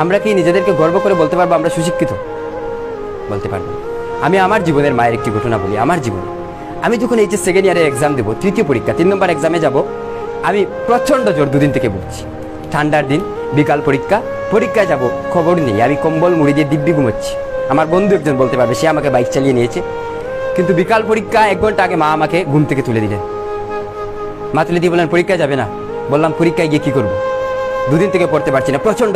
আমরা কি নিজেদেরকে গর্ব করে বলতে পারবো আমরা সুশিক্ষিত? বলতে পারবো না। আমি আমার জীবনের মায়ের একটি ঘটনা বলি। আমার জীবনে আমি যখন এইচএস সেকেন্ড ইয়ারের এক্সাম দেবো, তৃতীয় পরীক্ষা 3 নম্বর এক্সামে যাব, আমি প্রচণ্ড জ্বর 2 দিন থেকে ভুগছি। ঠান্ডার দিন, বিকাল পরীক্ষায় যাব, খবর নেই, আমি কম্বল মুড়ি দিয়ে দিব্যি ঘুমোচ্ছি। আমার বন্ধু একজন বলতে পারবে, সে আমাকে বাইক চালিয়ে নিয়েছে। কিন্তু বিকাল পরীক্ষা 1 ঘন্টা আগে মা আমাকে ঘুম থেকে তুলে দিলেন। মা তুলে দিয়ে বললেন পরীক্ষায় যাবে না। বললাম পরীক্ষায় গিয়ে কী করবো? 2 দিন থেকে পড়তে পারছি না, প্রচণ্ড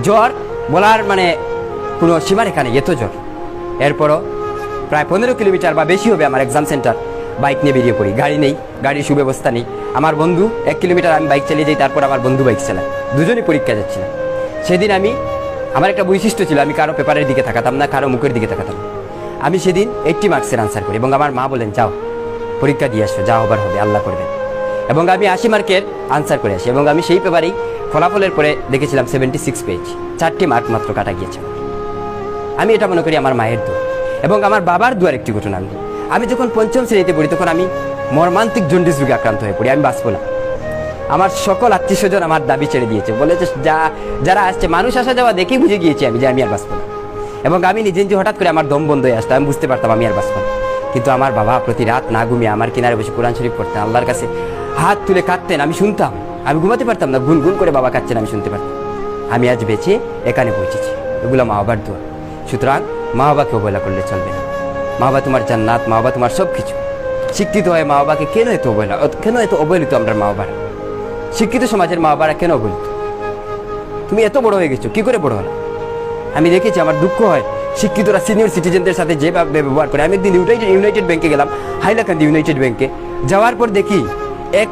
জ্বর বলার মানে কোনো সীমারেখা নেই, এত জ্বর। এরপরও প্রায় 15 কিলোমিটার বা বেশি হবে আমার এক্সাম সেন্টার, বাইক নিয়ে বেরিয়ে পড়ি। গাড়ি নেই, গাড়ির সুব্যবস্থা নেই। আমার বন্ধু 1 কিলোমিটার আমি বাইক চালিয়ে যাই, তারপর আমার বন্ধু বাইক চালায়, দুজনই পরীক্ষা যাচ্ছিলাম। সেদিন আমার একটা বৈশিষ্ট্য ছিল, আমি কারো পেপারের দিকে তাকাতাম না, কারো মুখের দিকে তাকাতাম। আমি সেদিন 80 মার্কসের আনসার করি এবং আমার মা বলেন যাও পরীক্ষা দিয়ে আসো, যা হবার হবে আল্লাহ করবেন। এবং আমি 80 মার্কের আনসার করে আসি এবং আমি সেই পেপারেই ফলাফলের পরে দেখেছিলাম 76 পেজ, 4টি মার্ক মাত্র কাটা গিয়েছে। আমি এটা মনে করি আমার মায়ের দোয়া এবং আমার বাবার দোয়ার একটি ঘটনা। আমি যখন 5ম শ্রেণীতে পড়ি তখন আমি মর্মান্তিক জন্ডিস রোগে আক্রান্ত হয়ে পড়ি। আমি বাঁচব না। আমার সকল আত্মীয়স্বজন আমার দাবি ছেড়ে দিয়েছে, বলেছে যারা আসছে মানুষ আসা যাওয়া দেখেই বুঝে গিয়েছি আমি যে আমি আর বাঁচব না। এবং আমি নিজে হঠাৎ করে আমার দম বন্ধ হয়ে আসতো, আমি বুঝতে পারতাম আমি আর বাঁচব না। কিন্তু আমার বাবা প্রতি রাত না ঘুমিয়ে আমার কিনারে বসে কোরআন শরীফ পড়তেন, আল্লাহর কাছে হাত তুলে কাঁদতেন, আমি শুনতাম। আমি ঘুমাতে পারতাম না, গুনগুন করে বাবা কাঁদছেন আমি শুনতে পারতাম। আমি আজ বেঁচে এখানে পৌঁছেছি, এগুলো মা বাবার দোয়া। সুতরাং মা বাবাকে অবহেলা করলে চলবে না। মা বাবা তোমার জান্নাত, মা বাবা তোমার সব কিছু। শিক্ষিত হয়ে মা বাবাকে কেন এত অবহেলিত আমরা মা বাবারা? শিক্ষিত সমাজের মা বাবারা কেন অবহেলিত? তুমি এত বড় হয়ে গেছো, কি করে বড় হলো? আমি দেখেছি, আমার দুঃখ হয় শিক্ষিতরা সিনিয়র সিটিজেনদের সাথে যেভাবে ব্যবহার করে। আমি একদিন ইউনাইটেড ব্যাংকে গেলাম, হাইলাকান্দি ইউনাইটেড ব্যাংকে। যাওয়ার পর দেখি এক